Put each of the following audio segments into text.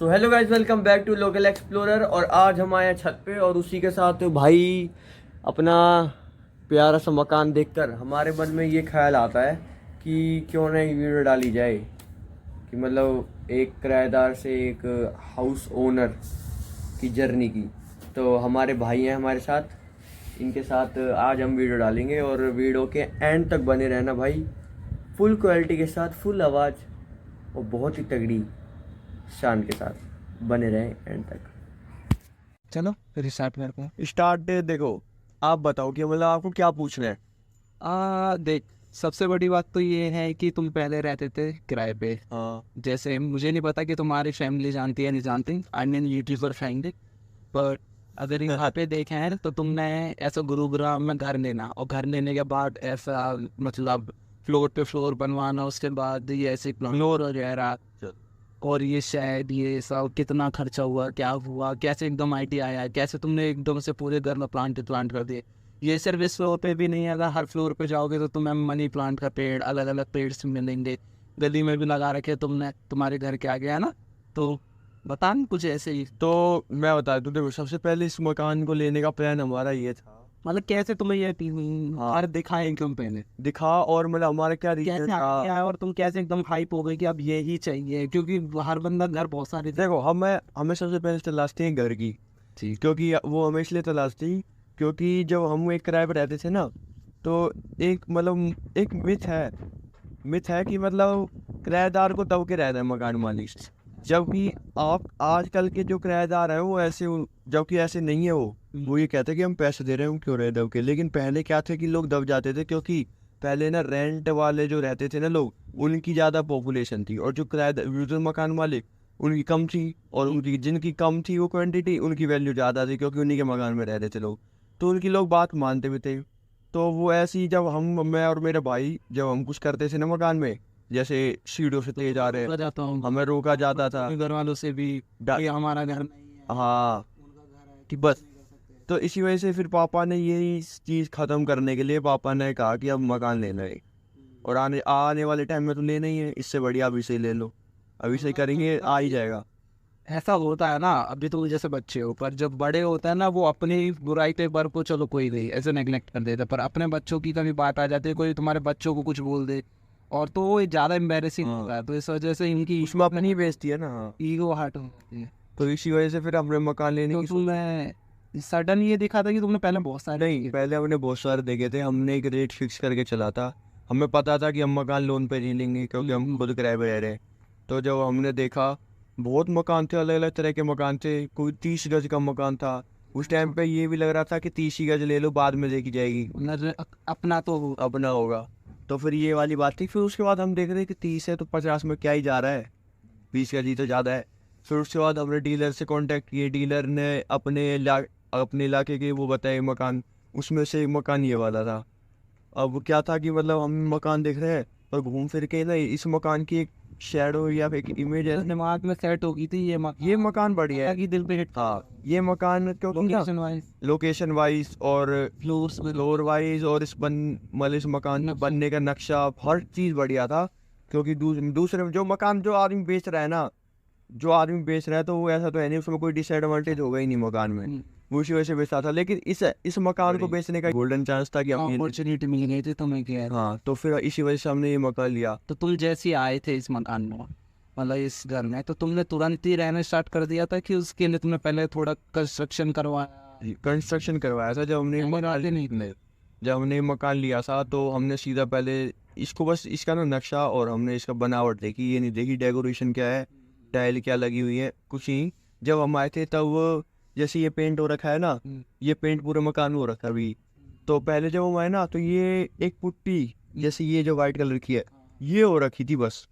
So hello guys, welcome back to local explorer. और आज हम आए हैं छत पे और उसी के साथ भाई अपना प्यारा सा मकान देखकर हमारे मन में ये ख्याल आता है कि क्यों ना एक वीडियो डाली जाए कि मतलब एक किराएदार से एक हाउस ओनर की जर्नी की। तो हमारे भाई हैं हमारे साथ, इनके साथ आज हम वीडियो डालेंगे और वीडियो के एंड तक बने रहना भाई। फुल क्वालिटी के साथ, फुल आवाज़ और बहुत ही तगड़ी शान के साथ बने रहें एंड तक। चलो फिर स्टार्ट करते हैं। स्टार्ट देखो, आप बताओ कि मतलब आपको क्या पूछना है। देख, सबसे बड़ी बात तो ये है कि तुम पहले रहते थे किराए पे। हाँ। जैसे मुझे नहीं पता कि तुम्हारी फैमिली जानती है नहीं जानती, आई मीन यूट्यूबर फैमिली, पर अगर यहाँ पे देखे हैं तो तुमने ऐसा गुरुग्राम में घर लेना और घर लेने के बाद ऐसा मतलब फ्लोर पे फ्लोर बनवाना, उसके बाद ये ऐसे फ्लोर वगैरह, और ये शायद ये सब कितना खर्चा हुआ, क्या हुआ, कैसे एकदम आइडिया आया, कैसे तुमने एकदम से पूरे घर में प्लांट कर दिए। ये सिर्फ इस फ्लोर पे भी नहीं है, अगर हर फ्लोर पे जाओगे तो तुम्हें मनी प्लांट का पेड़, अलग अलग पेड़ से मिलेंगे। गली में भी लगा रखे तुमने, तुम्हारे घर के आगे, है ना? तो बता न कुछ ऐसे ही। तो मैं बता दूं, देखो सबसे पहले इस मकान को लेने का प्लान हमारा ये था। मतलब कैसे तुम्हें ये हाँ। और दिखाएं तुम पहले दिखा, और मतलब हमारा क्या रीजन कैसे था। आया है और तुम कैसे एकदम हाइप हो गए कि अब ये ही चाहिए, क्योंकि हर बंदा घर बहुत सारे। देखो हमें हमें सबसे पहले तलाश थी घर की, ठीक। क्योंकि वो हमें इसलिए तलाश थी क्योंकि जब हम एक किराए पर रहते थे ना, तो एक मतलब एक मिथ है कि मतलब किराएदार को दब के रहता है मकान मालिक से। जबकि आप आजकल के जो किराएदार हैं वो ऐसे, जबकि ऐसे नहीं है। वो ये कहते हैं कि हम पैसे दे रहे हैं, हम क्यों रहे दब के। लेकिन पहले क्या थे कि लोग दब जाते थे, क्योंकि पहले ना रेंट वाले जो रहते थे ना लोग, उनकी ज़्यादा पॉपुलेशन थी, और जो किराएदार यूजुअल मकान मालिक उनकी कम थी, और उनकी जिनकी कम थी वो क्वांटिटी, उनकी वैल्यू ज़्यादा थी, क्योंकि उन्हीं के मकान में रह रहे थे लोग। तो उनकी लोग बात मानते भी थे। तो वो ऐसे ही जब मैं और मेरे भाई जब हम कुछ करते थे ना मकान में, जैसे सीढ़ियों से तेज आ रहे, रोका जाता हूँ, हमें रोका जाता था। अपने घर वालों से भी कि हमारा घर नहीं है, हाँ, उनका घर है कि कि बस। कुछ नहीं कर सकते। तो इसी वजह से फिर पापा ने यही चीज़ ख़त्म करने के लिए पापा ने कहा कि अब मकान लेना है, और आने आने वाले टाइम में तो लेना ही है। इससे बढ़िया अभी से ही ले लो, अभी से करेंगे आ ही जाएगा। ऐसा होता है ना, अभी तो जैसे बच्चे हो, पर जब बड़े होते हैं ना वो अपनी बुराई पे बर को चलो कोई नहीं ऐसे नेग्लेक्ट कर देते, पर अपने बच्चों की कभी बात आ जाती है, कोई तुम्हारे बच्चों को कुछ बोल दे और तो वो ज़्यादा एम्बेरसिंग हाँ, होता है, तो इस वजह से इनकी उसमें अपनी बेइज्जती है ना। हाँ। ईगो हर्ट हो जाती है। तो इसी वजह से फिर हमने मकान लेने तो की तुम्हें सडन ये दिखा था कि तुमने पहले बहुत सारे नहीं, पहले हमने बहुत सारे देखे थे। हमने एक रेट फिक्स करके चला था। हमें पता था कि हम मकान लोन पे नहीं लेंगे, क्योंकि हम खुद किराए पे रह रहे हैं। तो जब हमने देखा, बहुत मकान थे, अलग अलग तरह के मकान थे। कोई 30 गज का मकान था। उस टाइम पे ये भी लग रहा था कि 30 ही गज ले लो, बाद में देखी जाएगी, अपना तो अपना होगा। तो फिर ये वाली बात थी। फिर उसके बाद हम देख रहे कि 30 है तो 50 में क्या ही जा रहा है, 20 गज ही तो ज़्यादा है। फिर उसके बाद हमने डीलर से कांटेक्ट किए। डीलर ने अपने इलाके के वो बताए मकान, उसमें से एक मकान ये वाला था। अब क्या था कि मतलब हम मकान देख रहे हैं और घूम फिर के ना इस मकान की एक शेडो या फिर एक इमेज है, दिमाग में सेट हो गई थी ये मकान बढ़िया है। कि दिल पे हिट। हाँ, ये मकान क्योंकि ना लोकेशन वाइज, लोकेशन वाइज और फ्लोर्स में, फ्लोर वाइज और मतलब इस मकान में बनने का नक्शा, हर चीज़ बढ़िया था। क्योंकि दूसरे जो मकान जो आदमी बेच रहा है ना, जो आदमी बेच रहा है, तो वो ऐसा तो है नहीं उसमें कोई डिसएडवांटेज होगा ही नहीं मकान में। वो इसी वजह से बेचता था। लेकिन इस मकान को बेचने का गोल्डन चांस था कि हम अपॉर्चुनिटी मिल गई थी तुम्हें क्या। हाँ, तो फिर इसी वजह से हमने ये मकान लिया। तो तुम जैसे ही आए थे इस मकान में, मतलब इस घर में, तो तुमने तुरंत ही रहना स्टार्ट कर दिया था कि उसके लिए तुमने पहले थोड़ा कंस्ट्रक्शन करवाया? कंस्ट्रक्शन करवाया था। जब हमने मकान लिया था तो हमने सीधा पहले इसको, बस इसका ना नक्शा और हमने इसका बनावट देखी, ये नहीं देखी डेकोरेशन क्या है, टाइल क्या लगी हुई है, कुछ ही। जब हम आए थे तब वो जैसे ये पेंट हो रखा है ना, ये पेंट पूरे मकान में हो रखा है अभी। तो पहले जब हम आए ना, तो ये एक पुट्टी जैसे ये जो वाइट कलर की है, ये हो रखी थी बस,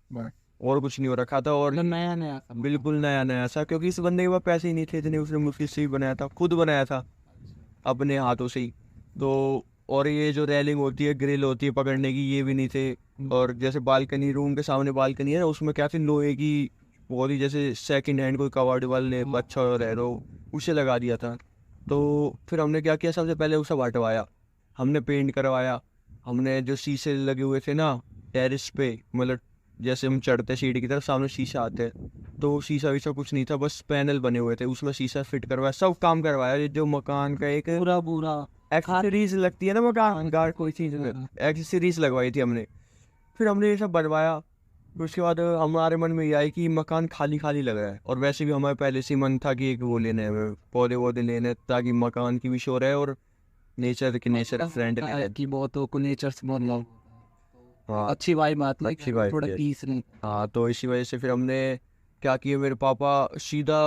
और कुछ नहीं हो रखा था। और नया नया बिल्कुल नया नया सा, क्योंकि इस बंदे के पास पैसे ही नहीं थे इतने, उसने मुश्किल से ही बनाया था, खुद बनाया था अपने हाथों से ही। तो और ये जो रेलिंग होती है, ग्रिल होती है पकड़ने की, ये भी नहीं थे। और जैसे बालकनी, रूम के सामने बालकनी है ना, उसमें क्या थी, लोहे की बहुत ही जैसे सेकंड हैंड कोई कबाड़ वाले अच्छा रह रहा हो, उसे लगा दिया था। तो फिर हमने क्या किया, सबसे पहले उसे हटवाया, हमने पेंट करवाया। हमने जो शीशे लगे हुए थे ना टेरिस पे, मतलब जैसे हम चढ़ते सीढ़ी की तरफ सामने शीशा आते हैं, तो शीशा वीशा कुछ नहीं था, बस पैनल बने हुए थे, उसमें शीशा फिट करवाया, सब काम करवाया। ये जो मकान का एक पूरा पूरा एक्सेसरीज लगती है ना मकान का, कोई चीज़ एक्सेसरीज लगवाई थी हमने। फिर हमने ये सब बनवाया। फिर उसके बाद हमारे मन में ये आई कि मकान खाली खाली लग रहा है, और वैसे भी हमारे पहले से ही मन था कि एक वो लेने हैं, पौधे वौधे लेने हैं, ताकि मकान की भी शोर है और नेचर फ्रेंड की बहुत को नेचर से बहुत लव, हाँ अच्छी वाइब आती है, अच्छी vibe थोड़ा है। पीस नहीं। हाँ, तो इसी वजह से फिर हमने क्या किया, मेरे पापा सीधा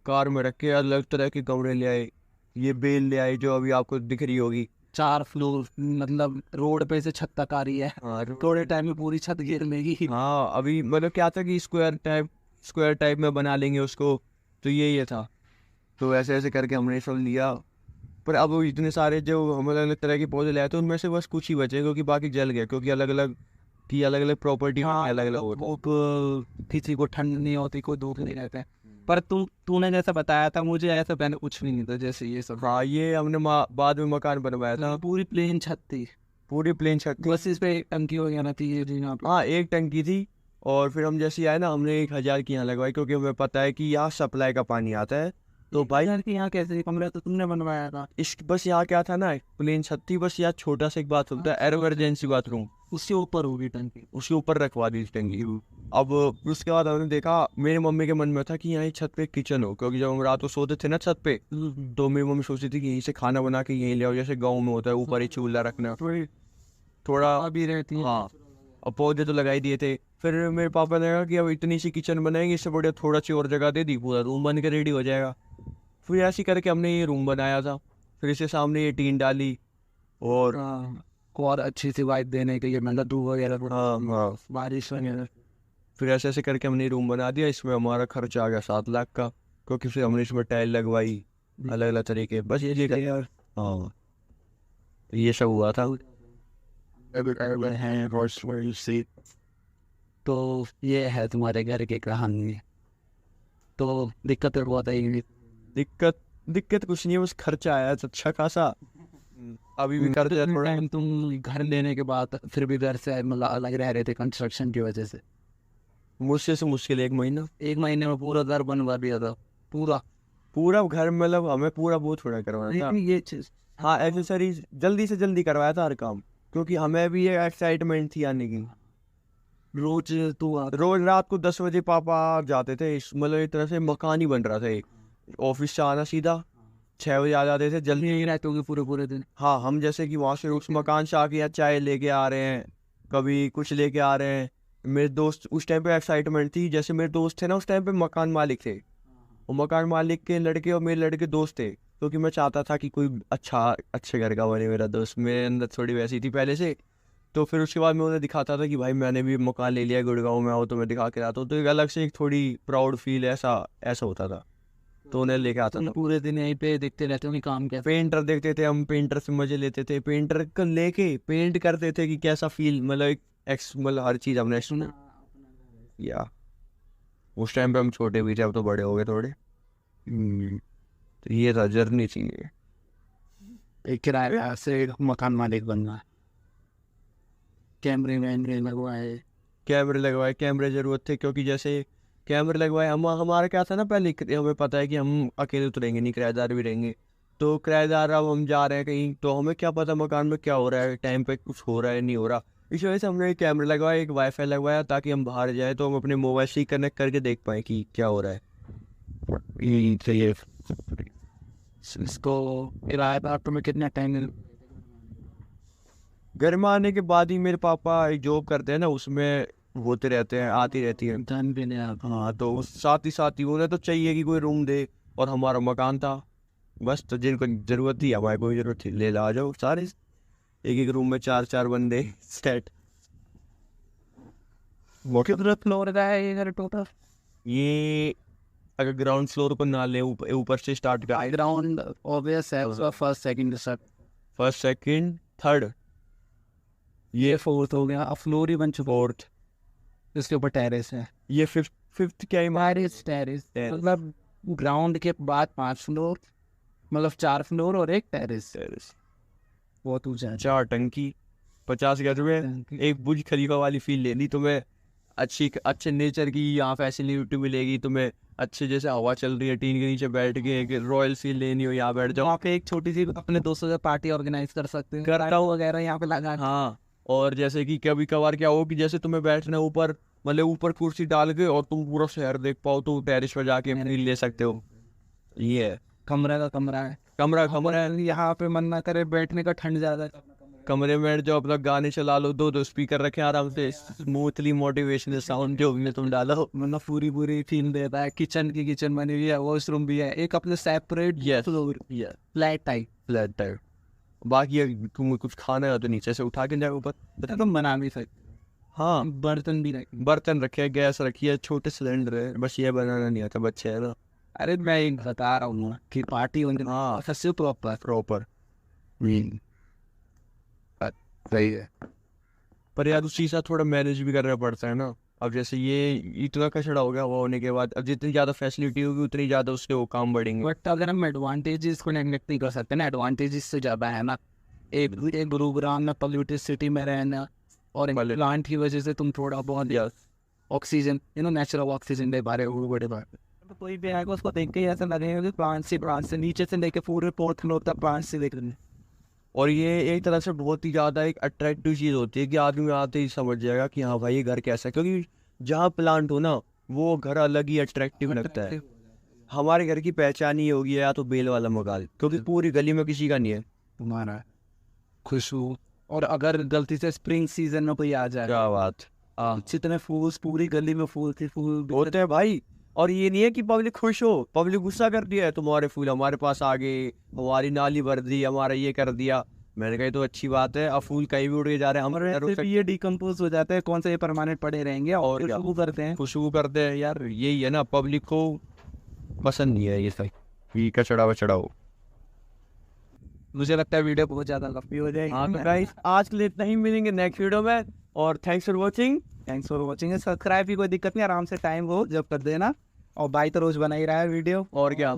कार में रख के अलग तरह के कमरे ले आए। ये बेल ले आए जो अभी आपको दिख रही होगी। 4 फ्लोर, मतलब रोड पे से छत तक आ रही है, हाँ थोड़े टाइम में पूरी छत गिर लेगी। हाँ, अभी मतलब क्या था कि स्क्वायर टाइप में बना लेंगे उसको, तो ये था। तो ऐसे ऐसे करके हमने सब लिया। पर अब वो इतने सारे जो हम अलग अलग तरह के पौधे लाए थे, उनमें से बस कुछ ही बचे, क्योंकि बाकी जल गए, क्योंकि अलग अलग प्रॉपर्टी हाँ, अलग अलग किसी को ठंड नहीं होती, कोई धूप नहीं रहता है। पर तूने जैसा बताया था मुझे, ऐसा पहले कुछ भी नहीं था जैसे ये सब। हाँ, ये हमने बाद में मकान बनवाया था। पूरी प्लेन छत थी, पूरी प्लेन छत थी, बस इस पे एक टंकी वगैरह थी ये यहाँ पे। हाँ एक टंकी थी। और फिर हम जैसे आए ना, हमने 1,000 की यहाँ लगवाई, क्योंकि हमें पता है कि यहाँ सप्लाई का पानी आता है। तो भाई घर के यहाँ कैसे कमरा तो तुमने बनवाया था? बस यहाँ क्या था ना, प्लेन छत थी, बस यहाँ छोटा सा एक बाथरूम था, एमरजेंसी बाथरूम, उसके ऊपर होगी टंकी। उसके ऊपर रखवा दी टंकी। अब उसके बाद हमने देखा, मेरी मम्मी के मन में था कि यहाँ छत पे किचन हो, क्योंकि जब हम रात को सोते थे ना छत पे, तो मेरी मम्मी सोचती थी कि यहीं से खाना बना के यहीं ले आओ, जैसे गाँव में होता है ऊपर ही चूल्हा रखना, थोड़ा अभी रहती है। हाँ। और पौधे तो लगा ही दिए थे। फिर मेरे पापा ने कहा कि अब इतनी सी किचन बनाएंगे, इससे बढ़िया थोड़ा सी और जगह दे दी, पूरा रूम बन के रेडी हो जाएगा। फिर ऐसे करके हमने ये रूम बनाया था। फिर इसके सामने ये टीन डाली, और अच्छी सी वाइब देने के लिए, मतलब धूप वगैरह, हाँ, बारिश वगैरह। फिर ऐसे ऐसे करके हमने रूम बना दिया। इसमें हमारा खर्च आ गया 7 लाख का, क्योंकि फिर हमने इसमें टाइल लगवाई अलग अलग तरीके, बस ये हाँ, ये सब हुआ था। तो ये है तुम्हारे घर की कहानी। तो दिक्कत तो बहुत आई। दिक्कत कुछ नहीं है, बस खर्चा आया अच्छा खासा। अभी भी खर्चा थोड़ा। टाइम तुम घर लेने के बाद फिर भी घर से मतलब अलग रह रहे थे कंस्ट्रक्शन की वजह से? मुश्किल से मुश्किल 1 महीना। 1 महीने में पूरा घर बनवा दिया था? पूरा घर, मतलब हमें पूरा वो थोड़ा करवाना था। ये चीज, हाँ, एक्सेसरीज जल्दी से जल्दी करवाया था हर काम, क्योंकि हमें भी ये एक्साइटमेंट थी आने की। रोज रात को 10 बजे पापा जाते थे, मतलब एक तरह से मकान ही बन रहा था एक। ऑफिस से आना सीधा 6 बजे आ जाते थे, जल्दी यहीं रहते होगे पूरे दिन? हाँ, हम जैसे कि वहाँ से उस मकान से आके या चाय लेके आ रहे हैं, कभी कुछ लेके आ रहे हैं। मेरे दोस्त उस टाइम पे एक्साइटमेंट थी, जैसे मेरे दोस्त थे ना उस टाइम पे मकान मालिक थे, और मकान मालिक के लड़के और मेरे लड़के दोस्त थे, क्योंकि मैं चाहता था कि कोई अच्छे घर का बने मेरा दोस्त। मेरे अंदर थोड़ी वैसी थी पहले से। तो फिर उसके बाद मैं उन्हें दिखाता था कि भाई मैंने भी मकान ले लिया है, गुड़गांव में आओ तो मैं दिखा के आता हूँ, तो एक अलग से एक थोड़ी प्राउड फील ऐसा होता था, तो उन्हें लेके आता था। पूरे दिन यहीं पे देखते रहते हो कि काम कैसे? पेंटर देखते थे हम, पेंटर से मजे लेते थे, पेंटर को लेके पेंट करते थे कि कैसा फील, मतलब मतलब हर चीज हमने सुना। या उस टाइम पे हम छोटे भी थे, अब तो बड़े हो गए थोड़े। तो ये था, जर्नी थी ये। एक किराए से मकान मालिक बनना, कैमरे लगवाए, कैमरे जरूरत थे, क्योंकि जैसे कैमरे लगवाए हमारा क्या था ना, पहले हमें पता है कि हम अकेले तो रहेंगे नहीं, किराएदार भी रहेंगे। तो किराएदार, अब हम जा रहे हैं कहीं, तो हमें क्या पता मकान में क्या हो रहा है, टाइम पे कुछ हो रहा है नहीं हो रहा। इस वजह से हमने एक कैमरा लगवाया, एक वाईफाई लगवाया, ताकि हम बाहर जाए तो हम अपने मोबाइल से कनेक्ट करके देख पाए कि क्या हो रहा है। इसको किराएदार तुम्हें कितना टाइम? घर में आने के बाद ही मेरे पापा एक जॉब करते हैं ना, उसमें होते रहते हैं, आती रहती है। धन भी नहीं आता। हाँ, तो साथ ही उन्हें तो चाहिए कि कोई रूम दे, और हमारा मकान था बस, तो जिनको जरूरत थी, हमारी कोई जरूरत थी, ले ला जाओ सारे, एक रूम में 4 बंदे सेट। कितना फ्लोर का है ये घर टोटल? ये अगर ग्राउंड फ्लोर को ना ले, ऊपर से स्टार्ट कर, ग्राउंड ऑब्वियस है, उसका फर्स्ट सेकंड थर्ड, ये फोर्थ हो गया, अब फ्लोर ही बन चुका। फोर्थ, इसके ऊपर टेरेस है। ये फिफ्थ क्या है? टेरेस मतलब ग्राउंड के बाद 5 फ्लोर, मतलब 4 फ्लोर और एक टेरेस। बहुत ऊंचा, 4 टंकी, 50 गज में एक बुर्ज खलीफा वाली फील लेनी तुम्हें। अच्छे नेचर की यहाँ फैसिलिटी मिलेगी तुम्हें, अच्छे जैसे हवा चल रही है टीन के नीचे बैठ के, रॉयल फील लेनी हो यहाँ बैठ जाओ। वहाँ पे एक छोटी सी अपने दोस्तों से पार्टी ऑर्गेनाइज कर सकते हैं, करता वगैरह यहाँ पे लगा। हाँ, और जैसे कि कभी कभार क्या हो कि जैसे तुम्हें बैठना है ऊपर, मतलब ऊपर कुर्सी डाल के और तुम पूरा शहर देख पाओ, तो टेरिस पर जाके फील ले सकते हो। ये है कमरा का कमरा है, कमरा है। यहाँ पे मन ना करे बैठने का, ठंड ज्यादा है, कमरे में बैठ जाओ, अपना गाने चला लो, दो स्पीकर रखे आराम से, स्मूथली मोटिवेशनल साउंड जो भी तुम डालो, मतलब पूरी फील देता है। किचन बनी हुई है, वॉशरूम भी है, एक अपने सेपरेट फ्लैट टाइप। बाकी अगर तुम्हें कुछ खाना है तो नीचे से उठा के जाए ऊपर, तुम बना भी सकते। हाँ, बर्तन भी रखे, बर्तन रखे, गैस रखी है, छोटे सिलेंडर है, बस ये बनाना नहीं आता, बच्चे है ना। अरे मैं एक बता रहा हूँ कि पार्टी होने, हाँ, सबसे प्रॉपर सही है। पर यार उस चीज़ से थोड़ा मैनेज भी करना पड़ता है ना। अब जैसे ये इतना कचड़ा हो गया, वो होने के बाद अब जितनी ज़्यादा फैसिलिटी होगी उतनी ज़्यादा उसके वो काम बढ़ेंगे। बट अगर हम एडवांटेजेस को नेगलेक्ट नहीं कर सकते ना, एडवांटेजेस से ज़्यादा है ना। एक गुरुग्राम में पोल्यूटेड सिटी में रहना, और प्लांट की वजह से तुम थोड़ा बहुत ऑक्सीजन, नेचुरल ऑक्सीजन दे पा रहे हो, बड़े बात। तो कोई भी आएगा उसको देख के ही ऐसा लगेगा कि प्लांट से नीचे से लेके पूरे 4th फ्लोर तक प्लांट से देख रहे हैं। और ये एक तरह से बहुत ही ज़्यादा एक अट्रैक्टिव चीज़ होती है कि आदमी आते ही समझ जाएगा कि हाँ भाई ये घर कैसा है, क्योंकि जहाँ प्लांट हो ना वो घर अलग ही अट्रैक्टिव लगता है। हमारे घर की पहचान ही होगी या तो बेल वाला मकान, क्योंकि पूरी गली में किसी का नहीं है। तुम्हारा खुशबू, और अगर गलती से स्प्रिंग सीजन में कोई आ जाए, क्या बात, जितने फूल पूरी गली में फूल होते हैं भाई। और ये नहीं है कि पब्लिक खुश हो, पब्लिक गुस्सा कर दिया है, तुम्हारे फूल हमारे पास आ गए, हमारी नाली भर दी, हमारा ये कर दिया। मैंने कहा तो अच्छी बात है, अब फूल कहीं भी उड़ के जा रहे हैं, हमारे ये डिकम्पोज हो जाते हैं, कौन से ये परमानेंट पड़े रहेंगे, और खुशबू करते हैं, खुशबू करते हैं यार। यही है ना, पब्लिक को पसंद नहीं है ये सही कचड़ा वचड़ा हो। मुझे लगता है वीडियो बहुत ज़्यादा लंबी हो जाएगी। हाँ तो गाइस आज के लिए इतना ही, मिलेंगे नेक्स्ट वीडियो में, और थैंक्स फॉर वॉचिंग। सब्सक्राइब की कोई दिक्कत नहीं, आराम से टाइम हो जब कर देना। और भाई तो रोज बना ही रहा है वीडियो, और क्या,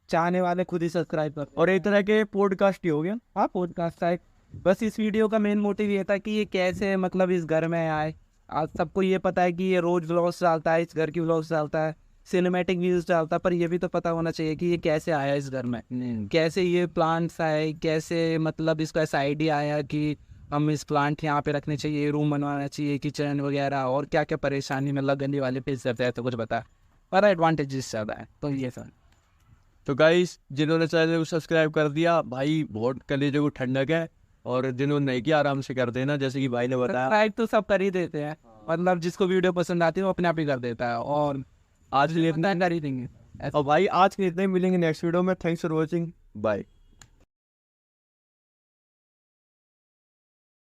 चाहने वाले खुद ही सब्सक्राइब कर। और एक तरह के पॉडकास्ट ही हो गया। हाँ, पॉडकास्ट टाइप। बस इस वीडियो का मेन मोटिव ये था कि ये कैसे मतलब इस घर में आए। आज सबको ये पता है कि ये रोज व्लॉग्स डालता है, इस घर की व्लॉग्स डालता है, सिनेमैटिक व्यूज डालता है, पर ये भी तो पता होना चाहिए कि ये कैसे आया इस घर में, कैसे ये प्लांट्स आए, कैसे मतलब इसको ऐसा आइडिया आया कि हम इस प्लांट यहाँ पे रखने चाहिए, रूम बनवाना चाहिए, किचन वगैरह, और क्या क्या परेशानी मतलब गली वाले फेस करते हैं, तो कुछ बता। पर एडवांटेजेस ज़्यादा है, तो ये सर। तो गाइस जिन्होंने चैनल को सब्सक्राइब कर दिया भाई, बहुत कलेजे को ठंडक है, और जिन्होंने नहीं किया आराम से कर देना, जैसे कि भाई ने बताया। सब्सक्राइब तो सब कर ही देते हैं, मतलब जिसको वीडियो पसंद आती है वो अपने आप ही कर देता है, और आज के लिए इतना कर ही देंगे। और भाई आज के लिए इतना ही, मिलेंगे नेक्स्ट वीडियो में। Thanks for watching, bye.